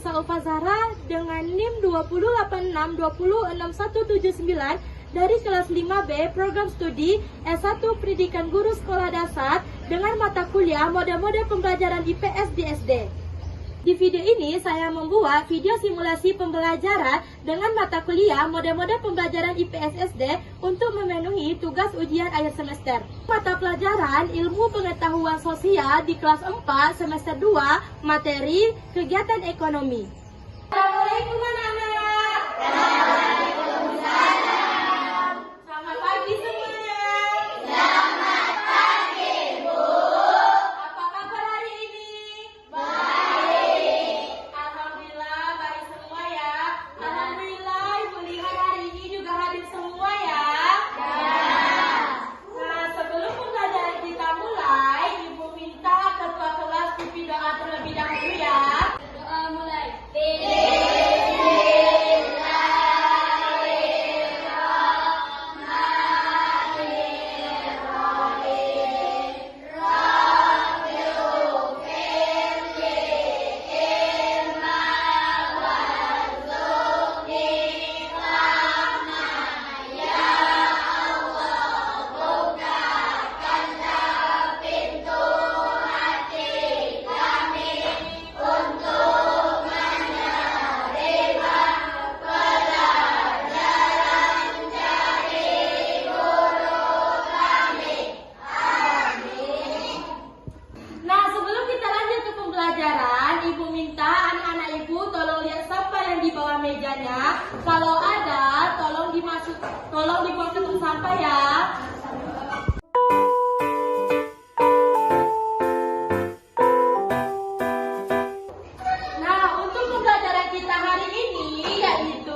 Nisa Ulfazara dengan NIM 20862067179 dari kelas 5B program studi S1 Pendidikan Guru Sekolah Dasar dengan mata kuliah mode-mode pembelajaran IPS di SD. Di video ini saya membuat video simulasi pembelajaran dengan mata kuliah mode-mode pembelajaran IPS SD untuk memenuhi tugas ujian akhir semester. Mata pelajaran Ilmu Pengetahuan Sosial di kelas 4 semester 2 materi Kegiatan Ekonomi. Assalamualaikum anak-anak. Waalaikumsalam. Selamat pagi semuanya. Selamat pagi, Bu. Apa kabar hari ini? Baik. Alhamdulillah baik semua ya. Alhamdulillah Ibu lihat hari ini juga hadir semua ya. Nah, sebelum pembelajaran kita mulai, Ibu minta ketua kelas pimpin doa terlebih dahulu ya. Doa mulai. Ibu minta anak-anak Ibu tolong lihat sampah yang di bawah mejanya. Kalau ada, tolong dibuang ke tong sampah ya. Nah, untuk pembelajaran kita hari ini yaitu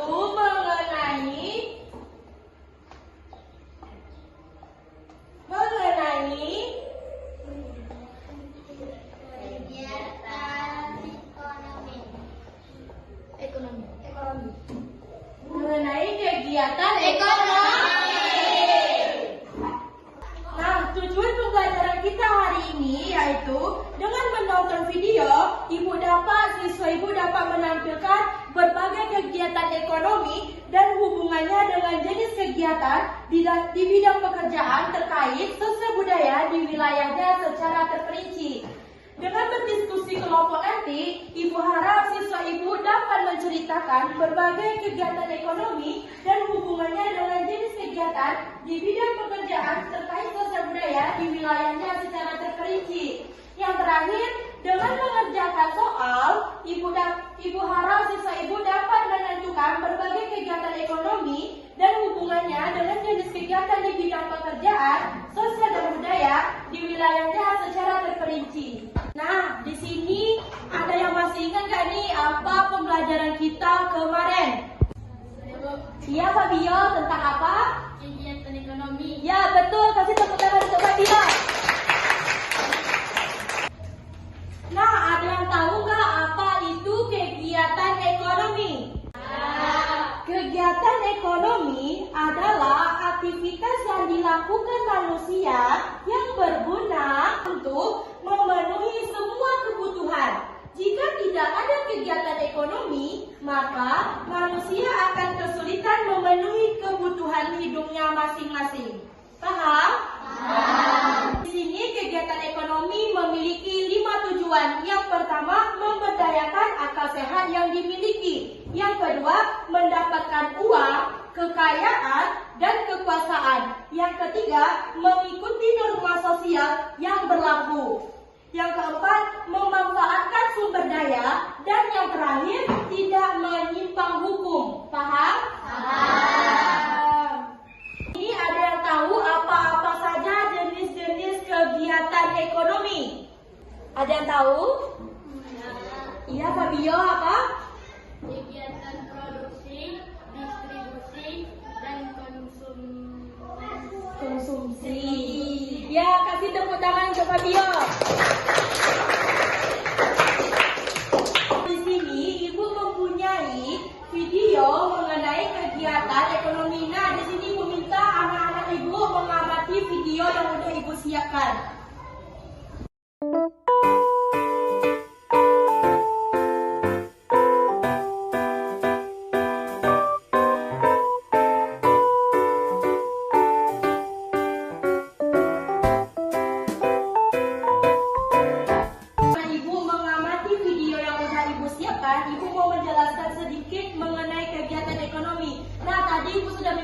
mengenai kegiatan ekonomi. Nah, tujuan pembelajaran kita hari ini yaitu dengan menonton video, siswa Ibu dapat menampilkan berbagai kegiatan ekonomi dan hubungannya dengan jenis kegiatan di bidang pekerjaan terkait sosial budaya di wilayahnya secara terperinci. Dengan berdiskusi kelompok nanti, Ibu harap siswa Ibu dapat menceritakan berbagai kegiatan ekonomi dan hubungannya dengan jenis kegiatan di bidang pekerjaan terkait sosial budaya di wilayahnya secara terperinci. Yang terakhir, dengan mengerjakan soal, Ibu harap siswa Ibu dapat menentukan berbagai kegiatan ekonomi dan hubungannya dengan jenis kegiatan di bidang pekerjaan, sosial dan budaya di wilayahnya secara terperinci. Nah, di sini ada yang masih ingat gak nih apa pembelajaran kita kemarin? Iya, Fabio, tentang apa? Kegiatan ekonomi. Ya, betul. Kasih tepuk tangan untuk Fabio. Nah, ada yang tahu nggak apa itu kegiatan ekonomi? Kegiatan ekonomi adalah aktivitas yang dilakukan manusia yang berguna untuk memenuhi semua kebutuhan. Jika tidak ada kegiatan ekonomi, maka manusia akan kesulitan memenuhi kebutuhan hidupnya masing-masing. Paham? Di sini kegiatan ekonomi memiliki 5 tujuan. Yang pertama, memberdayakan akal sehat yang dimiliki. Yang kedua, mendapatkan uang, kekayaan, dan kekuasaan. Yang ketiga, mengikuti norma sosial yang berlaku. Yang keempat, memanfaatkan sumber daya. Dan yang terakhir, tidak menyimpang hukum. Paham? Ini ada yang tahu apa-apa saja jenis-jenis kegiatan ekonomi? Ada yang tahu? Iya, Fabio, apa? Kegiatan produksi, distribusi, dan konsumsi. Ya, kasih tepuk tangan untuk Fabio. Di sini Ibu mempunyai video mengenai kegiatan ekonomi. Nah, di sini Ibu minta anak-anak Ibu mengamati video yang sudah Ibu siapkan.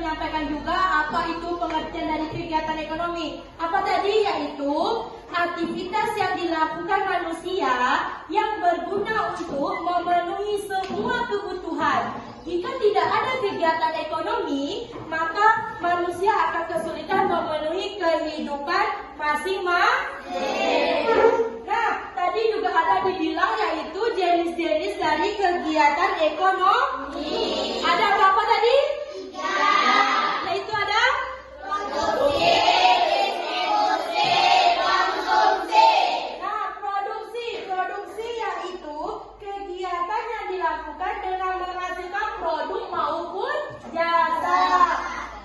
menyampaikan juga apa itu pengertian dari kegiatan ekonomi. Apa tadi? Yaitu aktivitas yang dilakukan manusia yang berguna untuk memenuhi semua kebutuhan. Jika tidak ada kegiatan ekonomi, maka manusia akan kesulitan memenuhi kehidupan masing-masing. Nah, tadi juga ada dibilang yaitu jenis-jenis dari kegiatan ekonomi. Ada berapa tadi? Nah, itu ada produksi, distribusi, konsumsi. Nah, produksi yaitu kegiatan yang dilakukan dengan menghasilkan produk maupun jasa.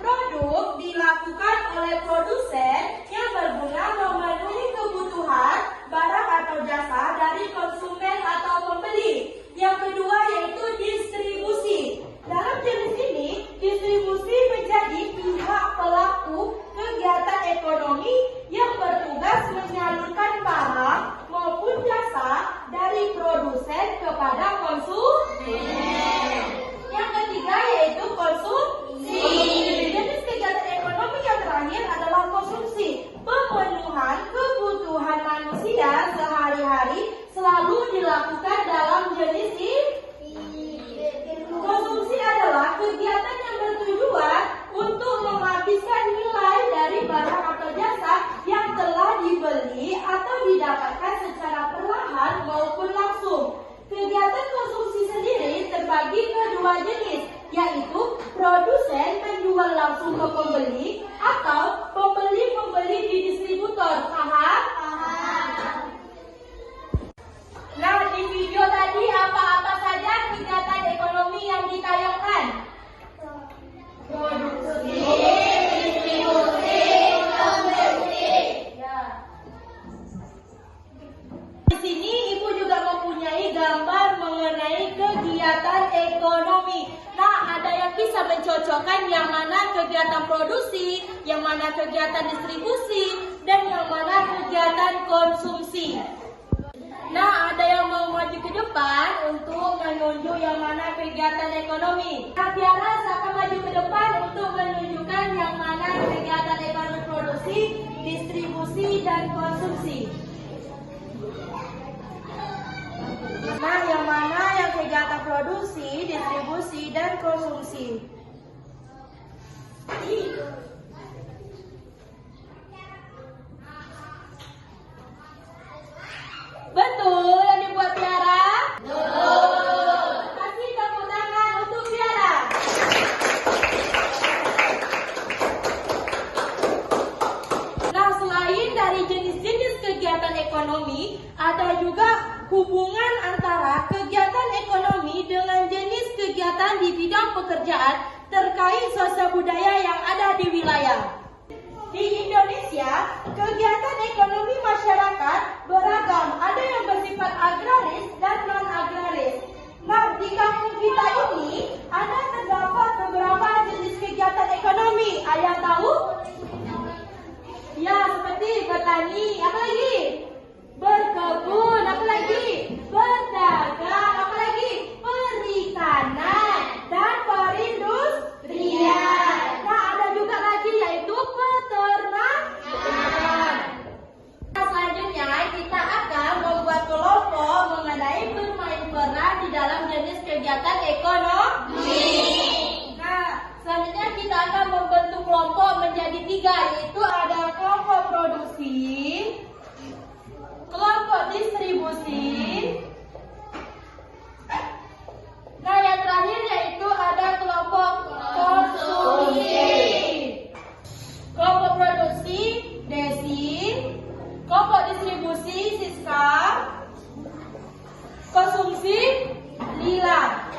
Produk dilakukan oleh produsen yang berguna memenuhi kebutuhan barang atau jasa dari konsumen atau pembeli. Yang kedua yaitu distribusi. Dalam jenis ini, distribusi menjadi pihak pelaku kegiatan ekonomi yang bertugas menyalurkan barang maupun jasa dari produsen kepada konsumen. Yang ketiga yaitu konsumsi. Jenis kegiatan ekonomi yang terakhir adalah konsumsi. Pemenuhan kebutuhan manusia sehari-hari selalu dilakukan dalam jenis ini. Konsumsi adalah kegiatan yang bertujuan untuk menghabiskan nilai dari barang atau jasa yang telah dibeli atau didapatkan secara perlahan maupun langsung. Kegiatan konsumsi sendiri terbagi ke dua jenis, yaitu produsen menjual langsung ke pembeli atau pembeli membeli di distributor. Paham? Nah, di video tadi apa-apa saja kegiatan ekonomi yang ditayangkan? Produksi, distribusi, konsumsi. Ya. Di sini Ibu juga mempunyai gambar mengenai kegiatan ekonomi. Nah, ada yang bisa mencocokkan yang mana kegiatan produksi, yang mana kegiatan distribusi, dan yang mana kegiatan konsumsi. Nah, ada yang mau maju ke depan untuk menunjuk yang mana kegiatan ekonomi. Nah, Tiara akan maju ke depan untuk menunjukkan yang mana kegiatan ekonomi produksi, distribusi, dan konsumsi. Nah, yang mana yang kegiatan produksi, distribusi, dan konsumsi. Betul yang dibuat Tiara? Betul. Kasih tepuk tangan untuk Tiara. Nah, selain dari jenis-jenis kegiatan ekonomi, ada juga hubungan antara kegiatan ekonomi dengan jenis kegiatan di bidang pekerjaan terkait sosial budaya yang ada di wilayah. Di Indonesia, kegiatan ekonomi masyarakat beragam. Ada yang bersifat agraris dan non-agraris. Nah, di kampung kita ini ada terdapat beberapa jenis kegiatan ekonomi. Ada yang tahu? Ya, seperti bertani. Apa lagi? Berkebun. Apa lagi? Berdagang. Apa lagi? Perikanan dan perindustrian. Nah, ada juga lagi yaitu peternakan. Nah, selanjutnya kita akan membuat kelompok mengenai bermain peran di dalam jenis kegiatan ekonomi. Nah, selanjutnya kita akan membentuk kelompok menjadi 3, yaitu ada kelompok produksi, kelompok distribusi. Nah, yang terakhir yaitu ada kelompok konsumsi. Kelompok produksi, Desi. Kelompok distribusi, Siska. Konsumsi, Lila.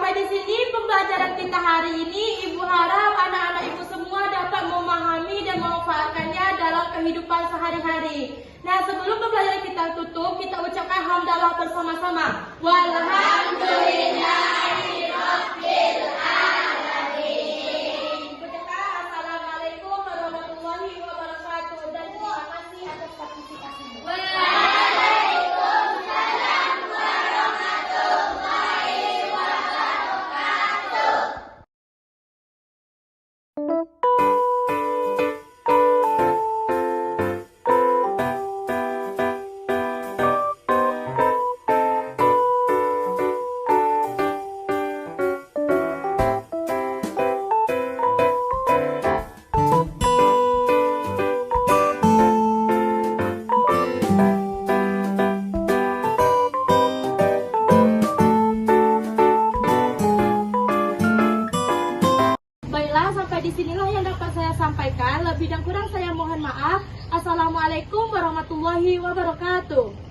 Sampai di sini pembelajaran kita hari ini. Ibu harap anak-anak ibu semua dapat memahami dan memanfaatkannya dalam kehidupan sehari-hari. Nah, sebelum pembelajaran kita tutup, kita ucapkan hamdalah bersama-sama. Walhamdulillahirabbil alamin. Assalamualaikum warahmatullahi wabarakatuh dan terima kasih atas partisipasinya. Baiklah, sampai disinilah yang dapat saya sampaikan. Lebih dan kurang saya mohon maaf. Assalamualaikum warahmatullahi wabarakatuh.